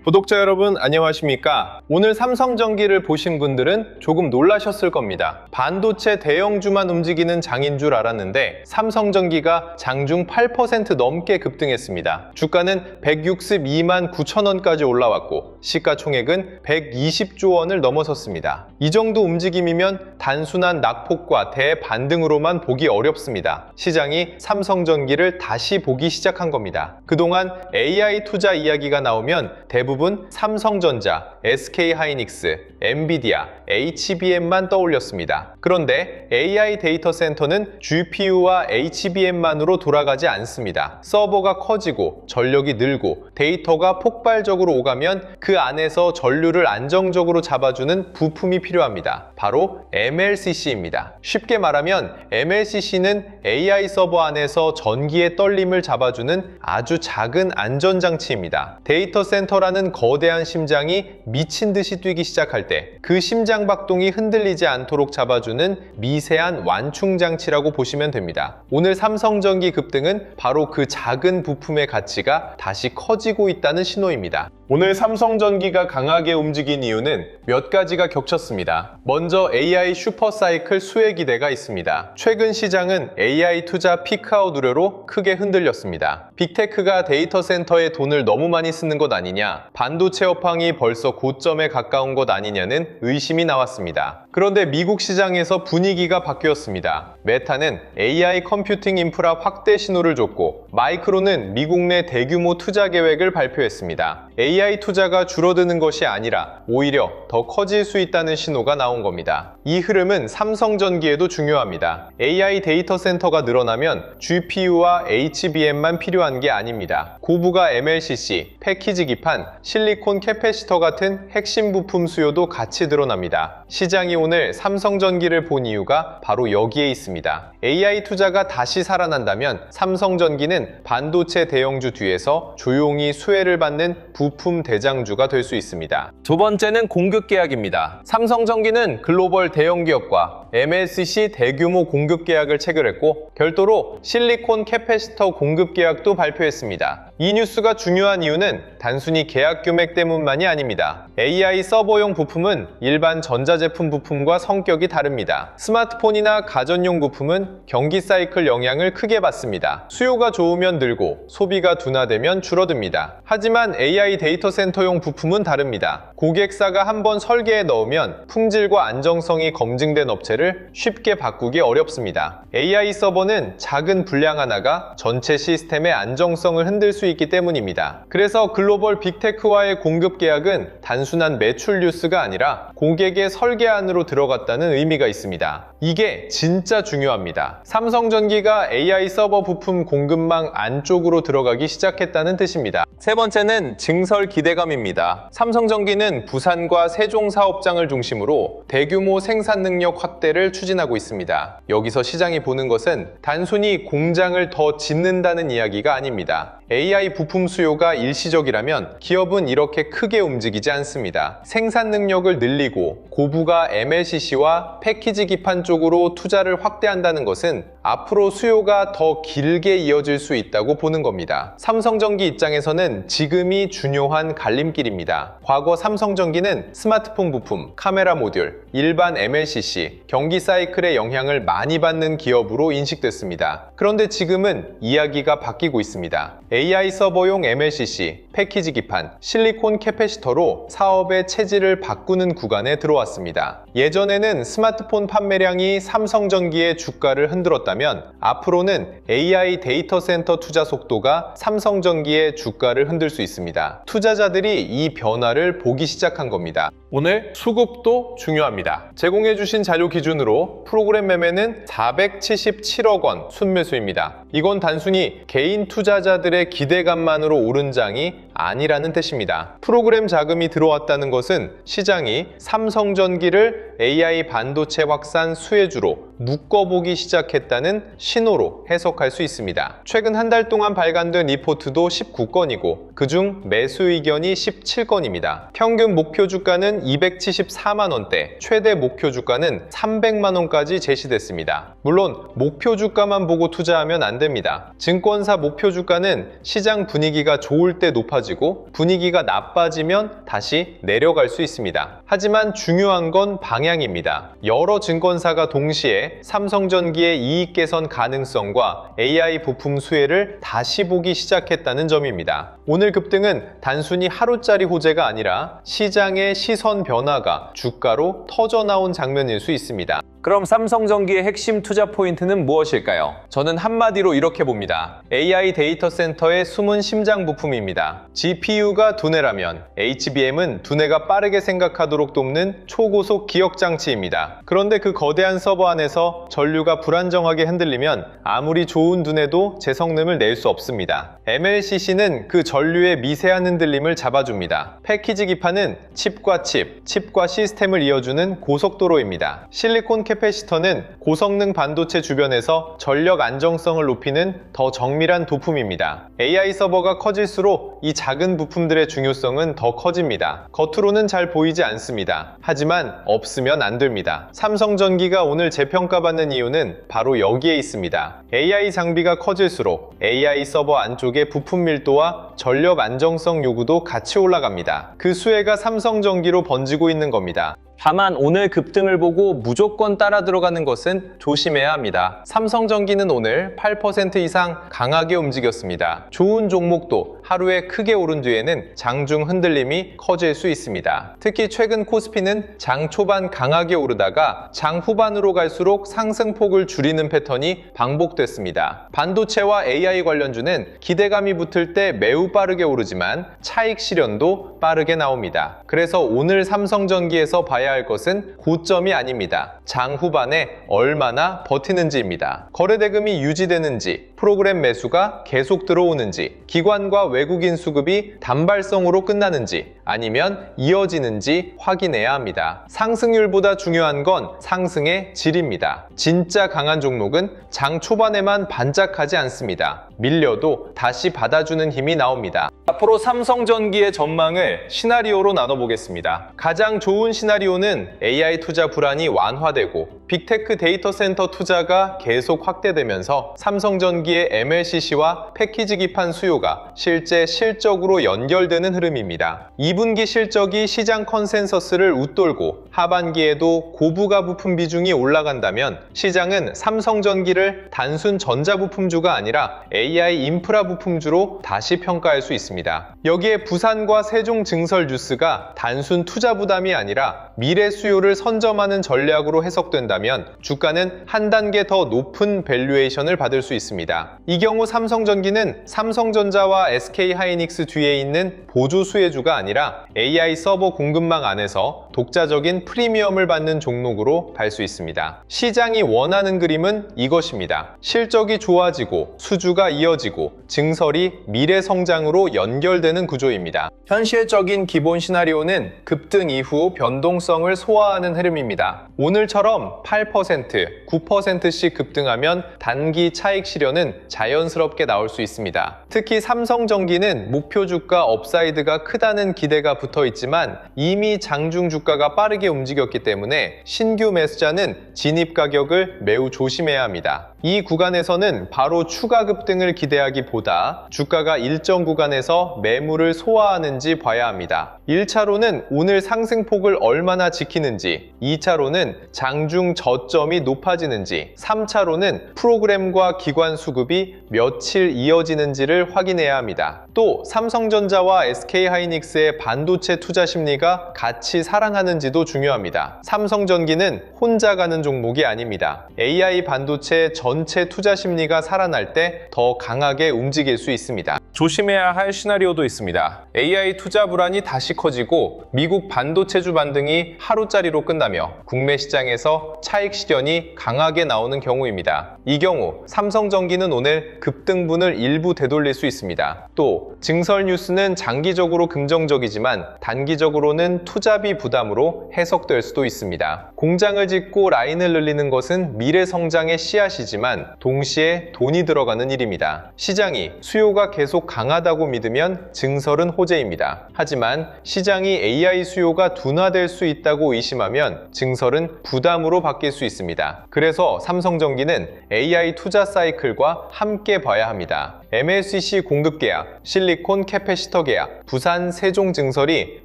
구독자 여러분 안녕하십니까? 오늘 삼성전기를 보신 분들은 조금 놀라셨을 겁니다. 반도체 대형주만 움직이는 장인 줄 알았는데 삼성전기가 장중 8% 넘게 급등했습니다. 주가는 162만 9천 원까지 올라왔고 시가총액은 120조 원을 넘어섰습니다. 이 정도 움직임이면 단순한 낙폭과 대반등으로만 보기 어렵습니다. 시장이 삼성전기를 다시 보기 시작한 겁니다. 그동안 AI 투자 이야기가 나오면 대부분 삼성전자, SK하이닉스, 엔비디아, HBM만 떠올렸습니다. 그런데 AI 데이터 센터는 GPU와 HBM만으로 돌아가지 않습니다. 서버가 커지고 전력이 늘고 데이터가 폭발적으로 오가면 그 안에서 전류를 안정적으로 잡아주는 부품이 필요합니다. 바로 MLCC입니다. 쉽게 말하면 MLCC는 AI 서버 안에서 전기의 떨림을 잡아주는 아주 작은 안전장치입니다. 데이터 센터라는 거대한 심장이 미친 듯이 뛰기 시작할 때 그 심장 박동이 흔들리지 않도록 잡아주는 미세한 완충 장치라고 보시면 됩니다. 오늘 삼성전기 급등은 바로 그 작은 부품의 가치가 다시 커지고 있다는 신호입니다. 오늘 삼성전기가 강하게 움직인 이유는 몇 가지가 겹쳤습니다. 먼저 AI 슈퍼사이클 수혜 기대가 있습니다. 최근 시장은 AI 투자 피크아웃 우려로 크게 흔들렸습니다. 빅테크가 데이터 센터에 돈을 너무 많이 쓰는 것 아니냐, 반도체 업황이 벌써 고점에 가까운 것 아니냐는 의심이 나왔습니다. 그런데 미국 시장에서 분위기가 바뀌었습니다. 메타는 AI 컴퓨팅 인프라 확대 신호를 줬고 마이크론은 미국 내 대규모 투자 계획을 발표했습니다. AI 투자가 줄어드는 것이 아니라 오히려 더 커질 수 있다는 신호가 나온 겁니다. 이 흐름은 삼성전기에도 중요합니다. AI 데이터 센터가 늘어나면 GPU와 HBM만 필요한 게 아닙니다. 고부가 MLCC, 패키지 기판, 실리콘 캐패시터 같은 핵심 부품 수요도 같이 늘어납니다. 시장이 오늘 삼성전기를 본 이유가 바로 여기에 있습니다. AI 투자가 다시 살아난다면 삼성전기는 반도체 대형주 뒤에서 조용히 수혜를 받는 부품 대장주가 될 수 있습니다. 두 번째는 공급 계약입니다. 삼성전기는 글로벌 대형 기업과 MLCC 대규모 공급 계약을 체결했고 별도로 실리콘 캐패시터 공급 계약도 발표했습니다. 이 뉴스가 중요한 이유는 단순히 계약 금액 때문만이 아닙니다. AI 서버용 부품은 일반 전자제품 부품과 성격이 다릅니다. 스마트폰이나 가전용 부품은 경기 사이클 영향을 크게 받습니다. 수요가 좋으면 늘고 소비가 둔화되면 줄어듭니다. 하지만 AI 데이터 센터용 부품은 다릅니다. 고객사가 한번 설계에 넣으면 품질과 안정성이 검증된 업체를 쉽게 바꾸기 어렵습니다. AI 서버는 작은 불량 하나가 전체 시스템의 안정성을 흔들 수 있기 때문입니다. 그래서 글로벌 빅테크와의 공급 계약은 단순한 매출 뉴스가 아니라 고객의 설계 안으로 들어갔다는 의미가 있습니다. 이게 진짜 중요합니다. 삼성전기가 AI 서버 부품 공급망 안쪽으로 들어가기 시작했다는 뜻입니다. 세 번째는 증설 기대감입니다. 삼성전기는 부산과 세종 사업장을 중심으로 대규모 생산 능력 확대를 추진하고 있습니다. 여기서 시장이 보는 것은 단순히 공장을 더 짓는다는 이야기가 아닙니다. AI 부품 수요가 일시적이라면 기업은 이렇게 크게 움직이지 않습니다. 생산 능력을 늘리고 고부가 MLCC와 패키지 기판 쪽으로 투자를 확대한다는 것은 앞으로 수요가 더 길게 이어질 수 있다고 보는 겁니다. 삼성전기 입장에서는 지금이 중요한 갈림길입니다. 과거 삼성전기는 스마트폰 부품, 카메라 모듈, 일반 MLCC, 경기 사이클의 영향을 많이 받는 기업으로 인식됐습니다. 그런데 지금은 이야기가 바뀌고 있습니다. AI 서버용 MLCC, 패키지 기판, 실리콘 캐패시터로 사업의 체질을 바꾸는 구간에 들어왔습니다. 예전에는 스마트폰 판매량이 삼성전기의 주가를 흔들었다면 앞으로는 AI 데이터 센터 투자 속도가 삼성전기의 주가를 흔들 수 있습니다. 투자자들이 이 변화를 보기 시작한 겁니다. 오늘 수급도 중요합니다. 제공해주신 자료 기준으로 프로그램 매매는 477억 원 순매수입니다. 이건 단순히 개인 투자자들의 기대감만으로 오른 장이 아니라는 뜻입니다. 프로그램 자금이 들어왔다는 것은 시장이 삼성전기를 AI 반도체 확산 수혜주로 묶어보기 시작했다는 신호로 해석할 수 있습니다. 최근 한 달 동안 발간된 리포트도 19건이고 그중 매수 의견이 17건입니다. 평균 목표 주가는 274만 원대, 최대 목표 주가는 300만 원까지 제시됐습니다. 물론 목표 주가만 보고 투자하면 안 됩니다. 증권사 목표 주가는 시장 분위기가 좋을 때 높아지고 좋아지고 분위기가 나빠지면 다시 내려갈 수 있습니다. 하지만 중요한 건 방향입니다. 여러 증권사가 동시에 삼성전기의 이익 개선 가능성과 AI 부품 수혜를 다시 보기 시작했다는 점입니다. 오늘 급등은 단순히 하루짜리 호재가 아니라 시장의 시선 변화가 주가로 터져나온 장면일 수 있습니다. 그럼 삼성전기의 핵심 투자 포인트는 무엇일까요? 저는 한마디로 이렇게 봅니다. AI 데이터 센터의 숨은 심장 부품입니다. GPU가 두뇌라면 HBM은 두뇌가 빠르게 생각하도록 돕는 초고속 기억 장치입니다. 그런데 그 거대한 서버 안에서 전류가 불안정하게 흔들리면 아무리 좋은 두뇌도 제 성능을 낼 수 없습니다. MLCC는 그 전류의 미세한 흔들림을 잡아줍니다. 패키지 기판은 칩과 칩과 시스템을 이어주는 고속도로입니다. 실리콘 캐패시터는 고성능 반도체 주변에서 전력 안정성을 높이는 더 정밀한 도품입니다. AI 서버가 커질수록 이 작은 부품들의 중요성은 더 커집니다. 겉으로는 잘 보이지 않습니다. 하지만 없으면 안 됩니다. 삼성전기가 오늘 재평가받는 이유는 바로 여기에 있습니다. AI 장비가 커질수록 AI 서버 안쪽의 부품 밀도와 전력 안정성 요구도 같이 올라갑니다. 그 수혜가 삼성전기로 번지고 있는 겁니다. 다만 오늘 급등을 보고 무조건 따라 들어가는 것은 조심해야 합니다. 삼성전기는 오늘 8% 이상 강하게 움직였습니다. 좋은 종목도 하루에 크게 오른 뒤에는 장중 흔들림이 커질 수 있습니다. 특히 최근 코스피는 장 초반 강하게 오르다가 장 후반으로 갈수록 상승폭을 줄이는 패턴이 반복됐습니다. 반도체와 AI 관련주는 기대감이 붙을 때 매우 빠르게 오르지만 차익 실현도 빠르게 나옵니다. 그래서 오늘 삼성전기에서 봐야 할 것은 고점이 아닙니다. 장 후반에 얼마나 버티는지입니다. 거래대금이 유지되는지, 프로그램 매수가 계속 들어오는지, 기관과 외국인 수급이 단발성으로 끝나는지, 아니면 이어지는지 확인해야 합니다. 상승률보다 중요한 건 상승의 질입니다. 진짜 강한 종목은 장 초반에만 반짝하지 않습니다. 밀려도 다시 받아주는 힘이 나옵니다. 앞으로 삼성전기의 전망을 시나리오로 나눠보겠습니다. 가장 좋은 시나리오는 AI 투자 불안이 완화되고 빅테크 데이터 센터 투자가 계속 확대되면서 삼성전기의 MLCC와 패키지 기판 수요가 실제 실적으로 연결되는 흐름입니다. 2분기 실적이 시장 컨센서스를 웃돌고 하반기에도 고부가 부품 비중이 올라간다면 시장은 삼성전기를 단순 전자부품주가 아니라 AI 인프라 부품주로 다시 평가할 수 있습니다. 여기에 부산과 세종 증설 뉴스가 단순 투자 부담이 아니라 미래 수요를 선점하는 전략으로 해석된다면 주가는 한 단계 더 높은 밸류에이션을 받을 수 있습니다. 이 경우 삼성전기는 삼성전자와 SK하이닉스 뒤에 있는 보조 수혜주가 아니라 AI 서버 공급망 안에서 독자적인 프리미엄을 받는 종목으로 갈 수 있습니다. 시장이 원하는 그림은 이것입니다. 실적이 좋아지고 수주가 이어지고 증설이 미래 성장으로 연결되는 구조입니다. 현실적인 기본 시나리오는 급등 이후 변동성을 소화하는 흐름입니다. 오늘처럼 8%, 9%씩 급등하면 단기 차익 실현은 자연스럽게 나올 수 있습니다. 특히 삼성전기는 목표 주가 업사이드가 크다는 기대가 붙어 있지만 이미 장중 주가가 빠르게 움직였기 때문에 신규 매수자는 진입 가격을 매우 조심해야 합니다. 이 구간에서는 바로 추가 급등을 기대하기보다 주가가 일정 구간에서 매물을 소화하는지 봐야 합니다. 1차로는 오늘 상승폭을 얼마나 지키는지, 2차로는 장중 저점이 높아지는지, 3차로는 프로그램과 기관 수급이 며칠 이어지는지를 확인해야 합니다. 또 삼성전자와 SK하이닉스의 반도체 투자 심리가 같이 살아나는지도 중요합니다. 삼성전기는 혼자 가는 종목이 아닙니다. AI 반도체 전체 투자 심리가 살아날 때 더 강하게 움직일 수 있습니다. 조심해야 할 시나리오도 있습니다. AI 투자 불안이 다시 커지고 미국 반도체주 반등이 하루짜리로 끝나며 국내 시장에서 차익 실현이 강하게 나오는 경우입니다. 이 경우 삼성전기는 오늘 급등분을 일부 되돌릴 수 있습니다. 또 증설 뉴스는 장기적으로 긍정적이지만 단기적으로는 투자비 부담으로 해석될 수도 있습니다. 공장을 짓고 라인을 늘리는 것은 미래 성장의 씨앗이지만 동시에 돈이 들어가는 일입니다. 시장이 수요가 계속 강하다고 믿으면 증설은 호재입니다. 하지만 시장이 AI 수요가 둔화될 수 있다고 의심하면 증설은 부담으로 바뀔 수 있습니다. 그래서 삼성전기는 AI 투자 사이클과 함께 봐야 합니다. MLCC 공급 계약, 실리콘 캐패시터 계약, 부산 세종증설이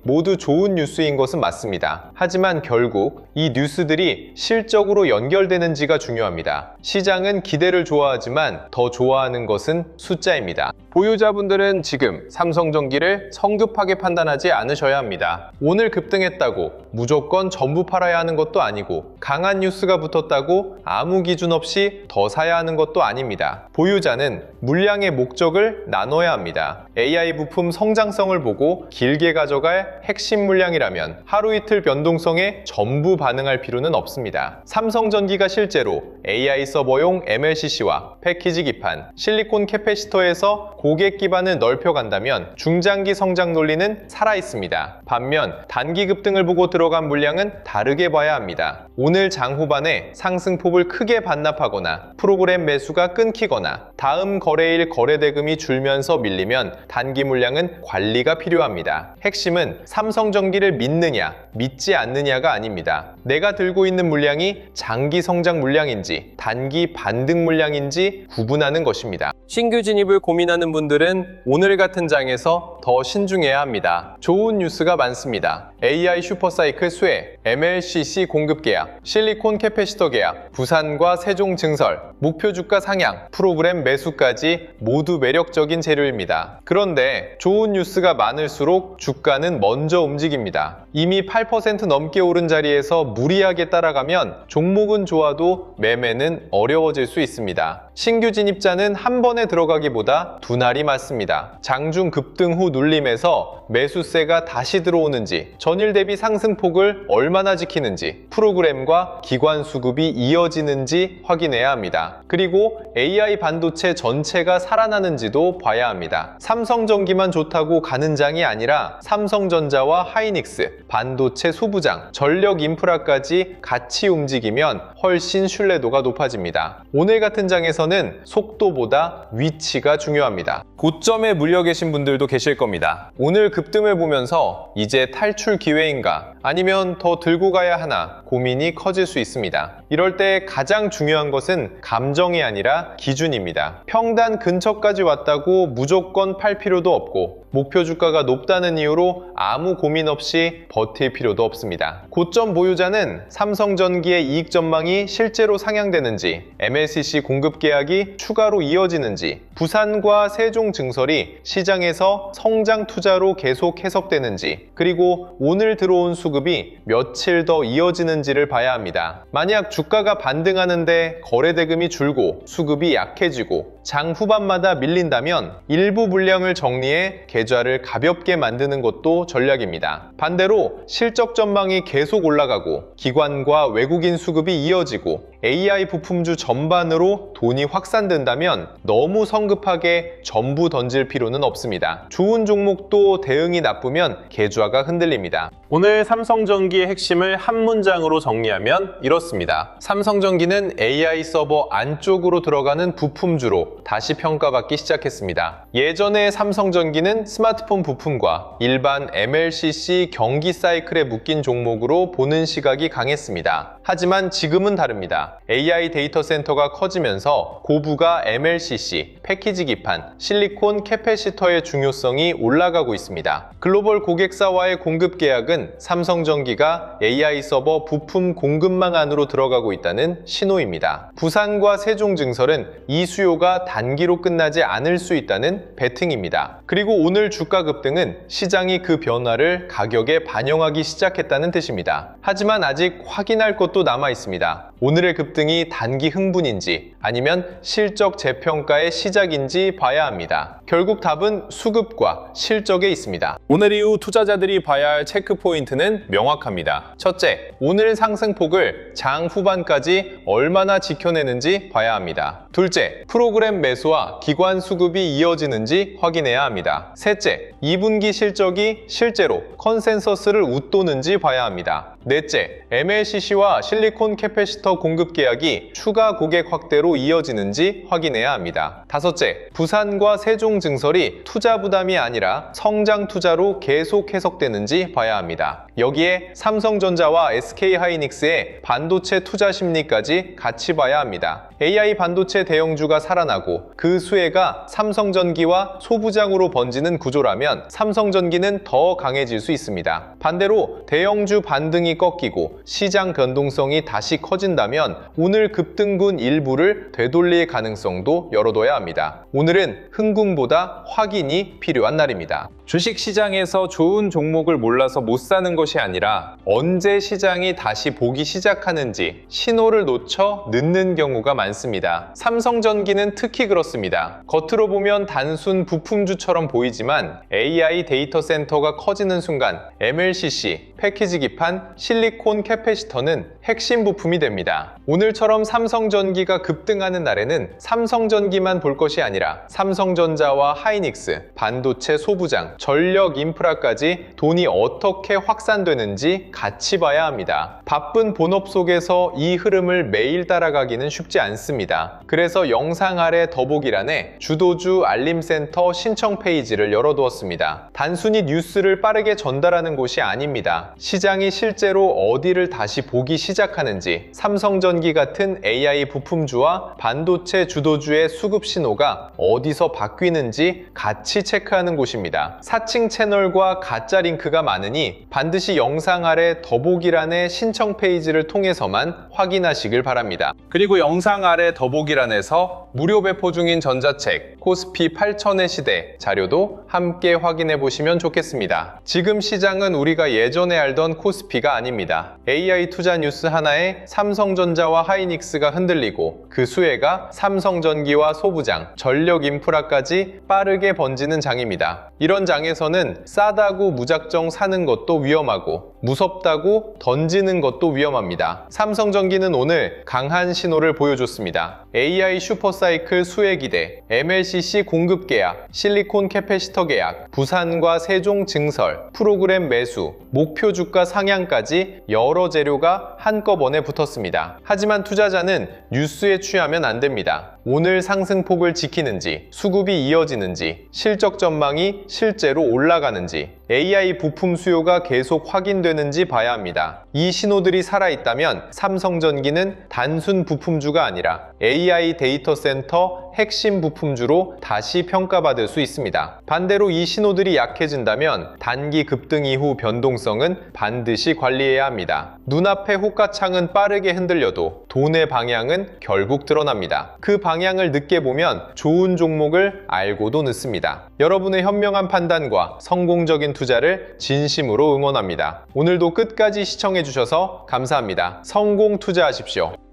모두 좋은 뉴스인 것은 맞습니다. 하지만 결국 이 뉴스들이 실적으로 연결되는지가 중요합니다. 시장은 기대를 좋아하지만 더 좋아하는 것은 숫자입니다. 보유자분들은 지금 삼성전기를 성급하게 판단하지 않으셔야 합니다. 오늘 급등했다고 무조건 전부 팔아야 하는 것도 아니고 강한 뉴스가 붙었다고 아무 기준 없이 더 사야 하는 것도 아닙니다. 보유자는 물량의 목적을 나눠야 합니다. AI 부품 성장성을 보고 길게 가져갈 핵심 물량이라면 하루 이틀 변동성에 전부 반응할 필요는 없습니다. 삼성전기가 실제로 AI 서버용 MLCC와 패키지 기판, 실리콘 캐패시터에서 고객 기반을 넓혀간다면 중장기 성장 논리는 살아있습니다. 반면 단기 급등을 보고 들어간 물량은 다르게 봐야 합니다. 오늘 장 후반에 상승폭을 크게 반납하거나 프로그램 매수가 끊기거나 다음 거래일 거래대금이 줄면서 밀리면 단기 물량은 관리가 필요합니다. 핵심은 삼성전기를 믿느냐, 믿지 않느냐가 아닙니다. 내가 들고 있는 물량이 장기 성장 물량인지 단기 반등 물량인지 구분하는 것입니다. 신규 진입을 고민하는 분들은 오늘 같은 장에서 더 신중해야 합니다. 좋은 뉴스가 많습니다. AI 슈퍼사이클 수혜, MLCC 공급 계약, 실리콘 캐패시터 계약, 부산과 세종 증설, 목표 주가 상향, 프로그램 매수까지 모두 매력적인 재료입니다. 그런데 좋은 뉴스가 많을수록 주가는 먼저 움직입니다. 이미 8% 넘게 오른 자리에서 무리하게 따라가면 종목은 좋아도 매매는 어려워질 수 있습니다. 신규 진입자는 한 번에 들어가기보다 두 날이 맞습니다. 장중 급등 후 눌림에서 매수세가 다시 들어오는지, 전일 대비 상승폭을 얼마나 지키는지, 프로그램과 기관 수급이 이어지는지 확인해야 합니다. 그리고 AI 반도체 전체가 살아나는지도 봐야 합니다. 삼성전기만 좋다고 가는 장이 아니라 삼성전자와 하이닉스, 반도체 소부장, 전력 인프라까지 같이 움직이면 훨씬 신뢰도가 높아집니다. 오늘 같은 장에서는 속도보다 위치가 중요합니다. 고점에 물려 계신 분들도 계실 겁니다. 오늘 급등을 보면서 이제 탈출 기회인가 아니면 더 들고 가야 하나 고민이 커질 수 있습니다. 이럴 때 가장 중요한 것은 감정이 아니라 기준입니다. 평단 근처까지 왔다고 무조건 팔 필요도 없고 목표 주가가 높다는 이유로 아무 고민 없이 버틸 필요도 없습니다. 고점 보유자는 삼성전기의 이익 전망이 실제로 상향되는지, MLCC 공급 계약이 추가로 이어지는지, 부산과 세종 증설이 시장에서 성장 투자로 계속 해석되는지, 그리고 오늘 들어온 수급이 며칠 더 이어지는지를 봐야 합니다. 만약 주가가 반등하는데 거래대금이 줄고 수급이 약해지고 장 후반마다 밀린다면 일부 물량을 정리해 계좌를 가볍게 만드는 것도 전략입니다. 반대로 실적 전망이 계속 올라가고 기관과 외국인 수급이 이어지고 AI 부품주 전반으로 돈이 확산된다면 너무 성급하게 전부 던질 필요는 없습니다. 좋은 종목도 대응이 나쁘면 계좌가 흔들립니다. 오늘 삼성전기의 핵심을 한 문장으로 정리하면 이렇습니다. 삼성전기는 AI 서버 안쪽으로 들어가는 부품주로 다시 평가받기 시작했습니다. 예전에 삼성전기는 스마트폰 부품과 일반 MLCC 경기 사이클에 묶인 종목으로 보는 시각이 강했습니다. 하지만 지금은 다릅니다. AI 데이터 센터가 커지면서 고부가 MLCC, 패키지 기판, 실리콘 캐패시터의 중요성이 올라가고 있습니다. 글로벌 고객사와의 공급 계약은 삼성전기가 AI 서버 부품 공급망 안으로 들어가고 있다는 신호입니다. 부산과 세종증설은 이 수요가 단기로 끝나지 않을 수 있다는 베팅입니다. 그리고 오늘 주가 급등은 시장이 그 변화를 가격에 반영하기 시작했다는 뜻입니다. 하지만 아직 확인할 것도 남아 있습니다. 오늘의 급등이 단기 흥분인지 아니면 실적 재평가의 시작인지 봐야 합니다. 결국 답은 수급과 실적에 있습니다. 오늘 이후 투자자들이 봐야 할 체크 포인트는 명확합니다. 첫째, 오늘 상승폭을 장 후반까지 얼마나 지켜내는지 봐야 합니다. 둘째, 프로그램 매수와 기관 수급이 이어지는지 확인해야 합니다. 셋째, 2분기 실적이 실제로 컨센서스를 웃도는지 봐야 합니다. 넷째, MLCC와 실리콘 캐패시터 공급 계약이 추가 고객 확대로 이어지는지 확인해야 합니다. 다섯째, 부산과 세종 증설이 투자 부담이 아니라 성장 투자로 계속 해석되는지 봐야 합니다. 여기에 삼성전자와 SK하이닉스의 반도체 투자 심리까지 같이 봐야 합니다. AI 반도체 대형주가 살아나고 그 수혜가 삼성전기와 소부장으로 번지는 구조라면 삼성전기는 더 강해질 수 있습니다. 반대로 대형주 반등이 꺾이고 시장 변동성이 다시 커진다면 오늘 급등분 일부를 되돌릴 가능성도 열어둬야 합니다. 오늘은 흥궁보다 확인이 필요한 날입니다. 주식시장에서 좋은 종목을 몰라서 못 사는 것이 아니라 언제 시장이 다시 보기 시작하는지 신호를 놓쳐 늦는 경우가 많습니다. 삼성전기는 특히 그렇습니다. 겉으로 보면 단순 부품주처럼 보이지만 AI 데이터 센터가 커지는 순간 MLCC, 패키지 기판, 실리콘 캐패시터는 핵심 부품이 됩니다. 오늘처럼 삼성전기가 급등하는 날에는 삼성전기만 볼 것이 아니라 삼성전자와 하이닉스, 반도체 소부장, 전력 인프라까지 돈이 어떻게 확산되는지 같이 봐야 합니다. 바쁜 본업 속에서 이 흐름을 매일 따라가기는 쉽지 않습니다. 그래서 영상 아래 더보기란에 주도주 알림센터 신청 페이지를 열어두었습니다. 단순히 뉴스를 빠르게 전달하는 곳이 아닙니다. 시장이 실제로 어디를 다시 보기 시작하는지, 삼성전기 같은 AI 부품주와 반도체 주도주의 수급 신호가 어디서 바뀌는지 같이 체크하는 곳입니다. 사칭 채널과 가짜 링크가 많으니 반드시 영상 아래 더보기란의 신청 페이지를 통해서만 확인하시길 바랍니다. 그리고 영상 아래 더보기란에서 무료 배포 중인 전자책 코스피 8000의 시대 자료도 함께 확인해 보시면 좋겠습니다. 지금 시장은 우리가 예전에 알던 코스피가 아닙니다. AI 투자 뉴스 하나에 삼성전자와 하이닉스가 흔들리고 그 수혜가 삼성전기와 소부장, 전력 인프라까지 빠르게 번지는 장입니다. 이런 장에서는 싸다고 무작정 사는 것도 위험하고 무섭다고 던지는 것도 위험합니다. 삼성전기는 오늘 강한 신호를 보여줬습니다. AI 슈퍼사이클 수혜 기대, MLCC 공급 계약, 실리콘 캐패시터 계약, 부산과 세종 증설, 프로그램 매수, 목표 주가 상향까지 여러 재료가 한꺼번에 붙었습니다. 하지만 투자자는 뉴스에 취하면 안 됩니다. 오늘 상승폭을 지키는지, 수급이 이어지는지, 실적 전망이 실제로 올라가는지, AI 부품 수요가 계속 확인되는지 봐야 합니다. 이 신호들이 살아있다면 삼성전기는 단순 부품주가 아니라 AI 데이터 센터 핵심 부품주로 다시 평가받을 수 있습니다. 반대로 이 신호들이 약해진다면 단기 급등 이후 변동성은 반드시 관리해야 합니다. 눈앞의 호가창은 빠르게 흔들려도 돈의 방향은 결국 드러납니다. 그 방향을 늦게 보면 좋은 종목을 알고도 늦습니다. 여러분의 현명한 판단과 성공적인 투자를 진심으로 응원합니다. 오늘도 끝까지 시청해 주셔서 감사합니다. 성공 투자하십시오.